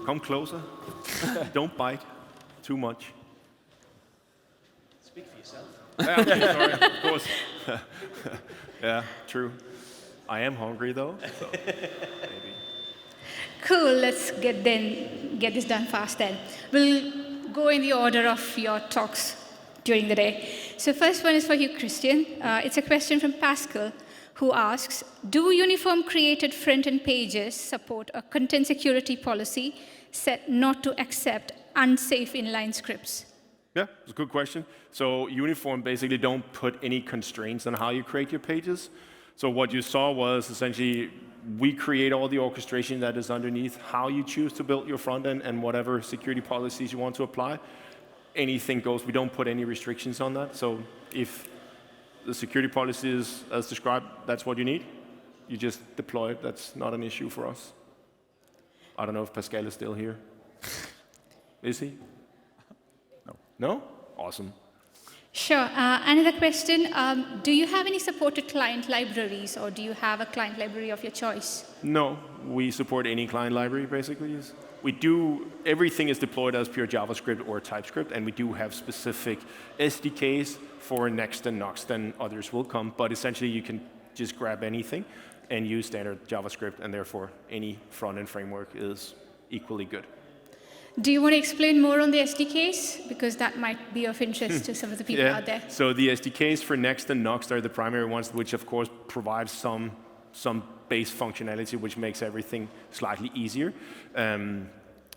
Come closer. Don't bite too much. Speak for yourself. Yeah, sorry, of course. Yeah, true. I am hungry though, so maybe. Cool, let's get this done fast then. We'll go in the order of your talks during the day. So first one is for you, Christian. It's a question from Pascal, who asks, do uniform created front-end pages support a content security policy set not to accept unsafe inline scripts? Yeah, it's a good question. So uniform basically don't put any constraints on how you create your pages. So what you saw was essentially we create all the orchestration that is underneath how you choose to build your front end and whatever security policies you want to apply. Anything goes. We don't put any restrictions on that. So if the security policy is as described, that's what you need. You just deploy it. That's not an issue for us. I don't know if Pascal is still here. Is he? No. No? Awesome. Sure. Another question. Do you have any supported client libraries, or do you have a client library of your choice? No, we support any client library, basically. We do, everything is deployed as pure JavaScript or TypeScript, and we do have specific SDKs for Next and Noxt, and others will come, but essentially you can just grab anything and use standard JavaScript, and therefore any front-end framework is equally good. Do you want to explain more on the SDKs? Because that might be of interest to some of the people out there. So the SDKs for Next and Noxt are the primary ones, which of course provide some base functionality, which makes everything slightly easier.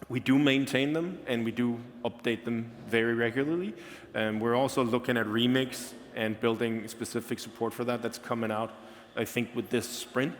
We do maintain them, and we do update them very regularly. We're also looking at Remix and building specific support for that. That's coming out, I think, with this sprint.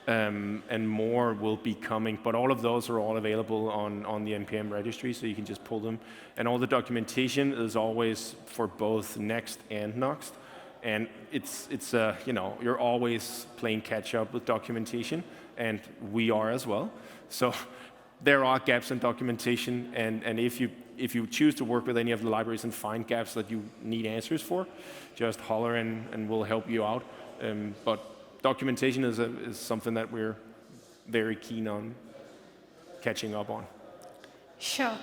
And more will be coming, but all of those are all available on the NPM registry, so you can just pull them. And all the documentation is always for both Next and Noxt. And it's you know, you're always playing catch up with documentation, and we are as well. So there are gaps in documentation, and if you choose to work with any of the libraries and find gaps that you need answers for, just holler and we'll help you out. But documentation is something that we're very keen on catching up on. Sure.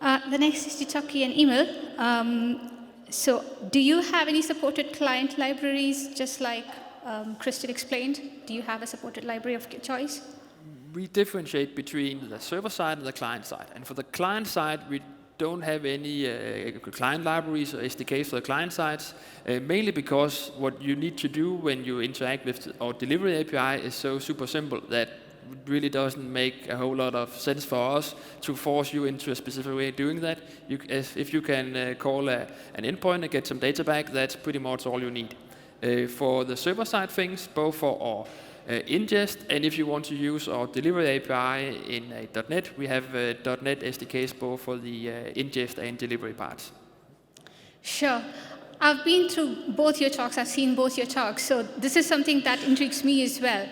The next is to Toke and Emil. So do you have any supported client libraries, just like Christian explained? Do you have a supported library of your choice? We differentiate between the server side and the client side. And for the client side, we don't have any client libraries or SDKs for the client sides, mainly because what you need to do when you interact with our delivery API is so super simple that it really doesn't make a whole lot of sense for us to force you into a specific way of doing that. If you can call an endpoint and get some data back, that's pretty much all you need. For the server side things, both for our ingest, and if you want to use our delivery API in .NET, we have .NET SDKs both for the ingest and delivery parts. Sure. I've been through both your talks, I've seen both your talks, so this is something that intrigues me as well.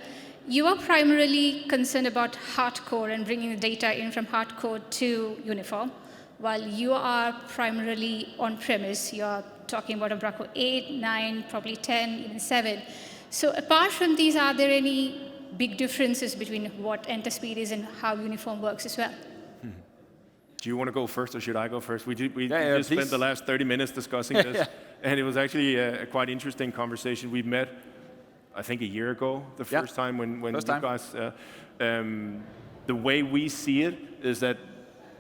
You are primarily concerned about hardcore and bringing the data in from hardcore to uniform, while you are primarily on-premise. You're talking about Umbraco 8, 9, probably 10, even 7. So apart from these, are there any big differences between what enter speed is and how uniform works as well? Do you want to go first, or should I go first? We Yeah, just spent the last 30 minutes discussing this, and it was actually a quite interesting conversation. We met, I think, a year ago, the first time when you guys. The way we see it is that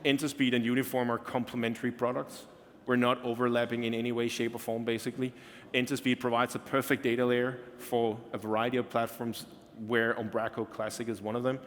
InterSpeed and Uniform are complementary products. We're not overlapping in any way, shape, or form, basically. InterSpeed provides a perfect data layer for a variety of platforms, where Umbraco Classic is one of them.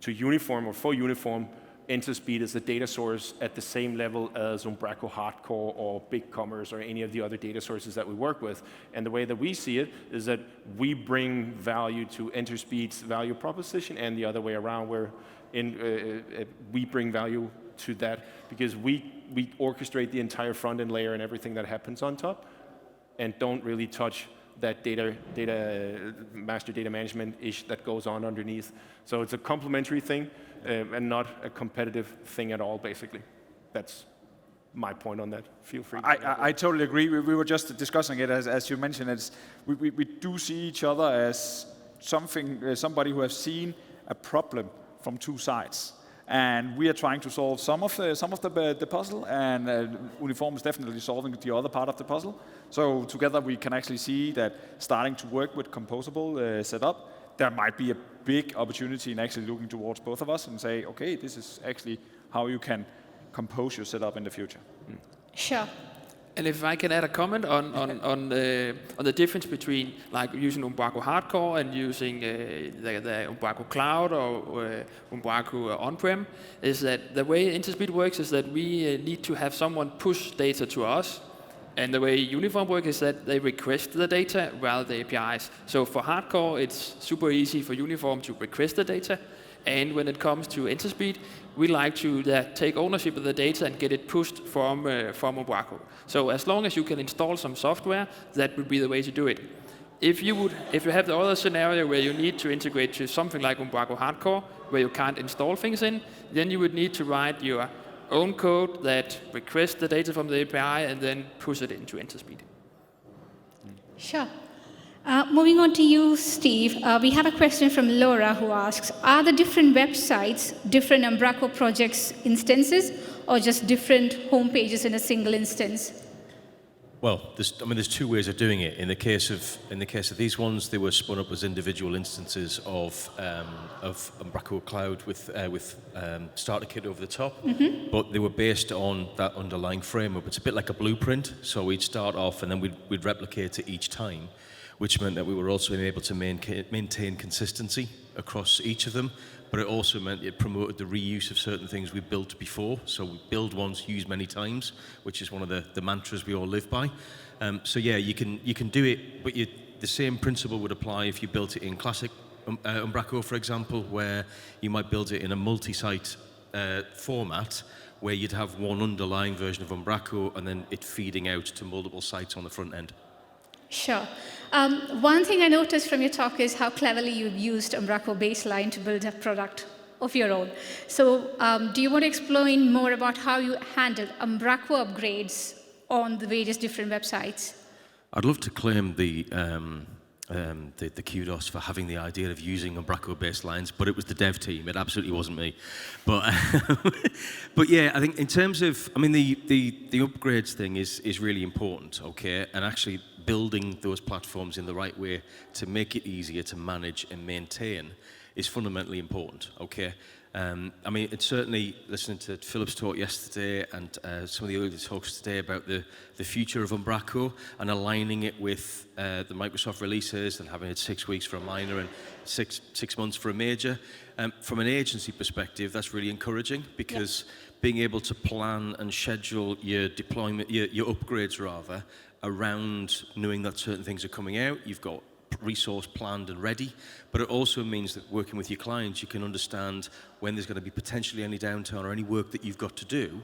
To Uniform, or for Uniform, InterSpeed is a data source at the same level as Umbraco Hardcore or BigCommerce or any of the other data sources that we work with. And the way that we see it is that we bring value to InterSpeed's value proposition, and the other way around, where we bring value to that because we orchestrate the entire front-end layer and everything that happens on top, and don't really touch that master data management ish that goes on underneath. So it's a complementary thing and not a competitive thing at all, basically. That's my point on that. Feel free. I totally agree. We were just discussing it, as you mentioned. We do see each other as somebody who has seen a problem from two sides. And we are trying to solve some of the puzzle, and Uniform is definitely solving the other part of the puzzle. So together we can actually see that starting to work with composable setup, there might be a big opportunity in actually looking towards both of us and say, okay, this is actually how you can compose your setup in the future. Sure. And if I can add a comment on the difference between like using Umbraco Hardcore and using the Umbraco Cloud or Umbraco on-prem, is that the way Interspeed works is that we need to have someone push data to us, and the way Uniform works is that they request the data via the APIs. So for Hardcore, it's super easy for Uniform to request the data, and when it comes to Interspeed, we like to take ownership of the data and get it pushed from Umbraco. So as long as you can install some software, that would be the way to do it. If you have the other scenario where you need to integrate to something like Umbraco Hardcore, where you can't install things in, then you would need to write your own code that requests the data from the API and then push it into Interspeed. Sure. Moving on to you, Steve, we have a question from Laura who asks, are the different websites different Umbraco projects instances or just different home pages in a single instance? Well, there's two ways of doing it. In the case of these ones, they were spun up as individual instances of Umbraco Cloud with starter kit over the top, but they were based on that underlying framework. It's a bit like a blueprint, so we'd start off and then we'd replicate it each time, which meant that we were also able to maintain consistency across each of them, but it also meant it promoted the reuse of certain things we built before. So we build once, use many times, which is one of the mantras we all live by. So yeah, you can do it, but the same principle would apply if you built it in classic Umbraco, for example, where you might build it in a multi-site format, where you'd have one underlying version of Umbraco and then it feeding out to multiple sites on the front end. Sure. One thing I noticed from your talk is how cleverly you've used Umbraco Baseline to build a product of your own. So do you want to explain more about how you handle Umbraco upgrades on the various different websites? I'd love to claim the kudos for having the idea of using Umbraco baselines, but it was the dev team. It absolutely wasn't me. But but yeah, I think in terms of, the upgrades thing is really important, okay? And actually building those platforms in the right way to make it easier to manage and maintain is fundamentally important, okay? It's certainly, listening to Philip's talk yesterday and some of the earlier talks today about the future of Umbraco and aligning it with the Microsoft releases and having it 6 weeks for a minor and six months for a major. From an agency perspective, that's really encouraging because being able to plan and schedule your deployment, your upgrades rather, around knowing that certain things are coming out, you've got resource planned and ready, but it also means that working with your clients, you can understand when there's going to be potentially any downtime or any work that you've got to do,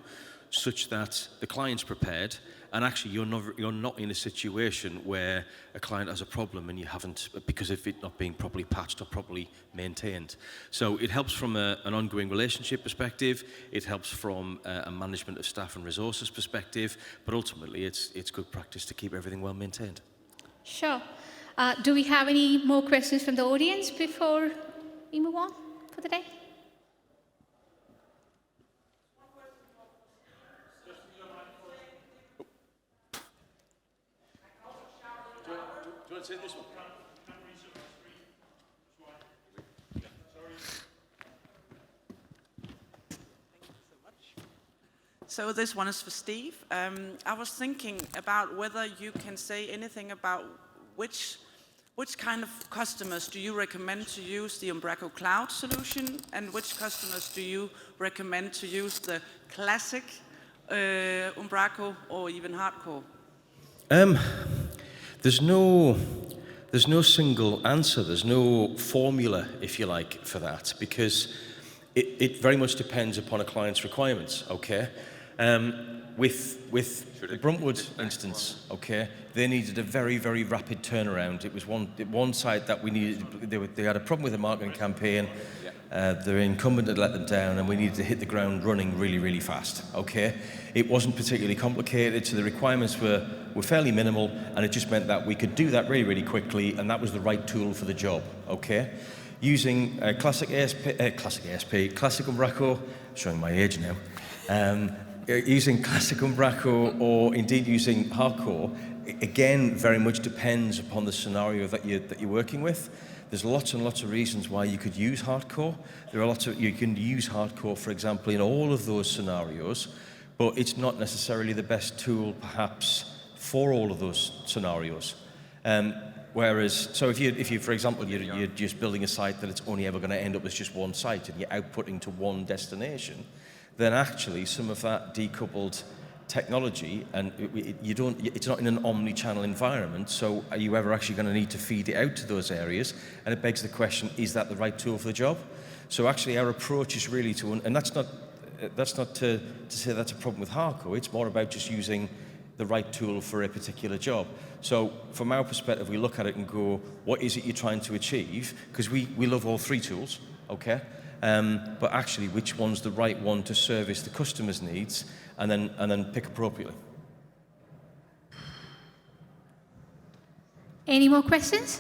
such that the client's prepared, and actually you're not in a situation where a client has a problem and you haven't, because of it not being properly patched or properly maintained. So it helps from an ongoing relationship perspective, it helps from a management of staff and resources perspective, but ultimately it's good practice to keep everything well maintained. Sure. Do we have any more questions from the audience before we move on for the day? Do you want to take this one? So this one is for Steve. I was thinking about whether you can say anything about which kind of customers do you recommend to use the Umbraco Cloud solution, and which customers do you recommend to use the classic Umbraco or even hardcore? There's no single answer. There's no formula, if you like, for that, because it very much depends upon a client's requirements. Okay, with the Bruntwood instance, okay, they needed a very, very rapid turnaround. It was one site that we needed. They had a problem with the marketing campaign. Their incumbent had let them down, and we needed to hit the ground running really, really fast. Okay, it wasn't particularly complicated, so the requirements were fairly minimal, and it just meant that we could do that really, really quickly, and that was the right tool for the job. Okay, using classic Umbraco, showing my age now, using classic Umbraco or indeed using hardcore, again, very much depends upon the scenario that you're working with. There's lots and lots of reasons why you could use hardcore. You can use hardcore, for example, in all of those scenarios, but it's not necessarily the best tool, perhaps, for all of those scenarios. So if you, for example, you're just building a site that it's only ever going to end up as just one site and you're outputting to one destination, then actually some of that decoupled technology, and it's not in an omni-channel environment, so are you ever actually going to need to feed it out to those areas? And it begs the question, is that the right tool for the job? So actually our approach is really and that's not to say that's a problem with hardcore, it's more about just using the right tool for a particular job. So from our perspective, we look at it and go, what is it you're trying to achieve? Because we love all three tools, okay? But actually, which one's the right one to service the customer's needs, and then pick appropriately. Any more questions?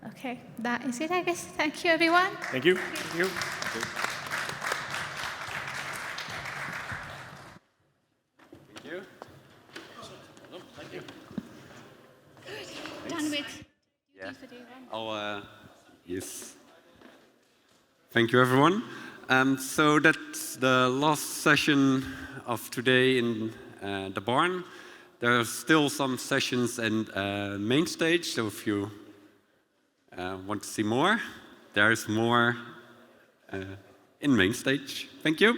Okay, that is it, I guess. Thank you, everyone. Thank you. Thank you. Done with. Yeah. Yes. Thank you, everyone. So that's the last session of today in the barn. There are still some sessions in main stage, so if you want to see more, there's more in main stage. Thank you.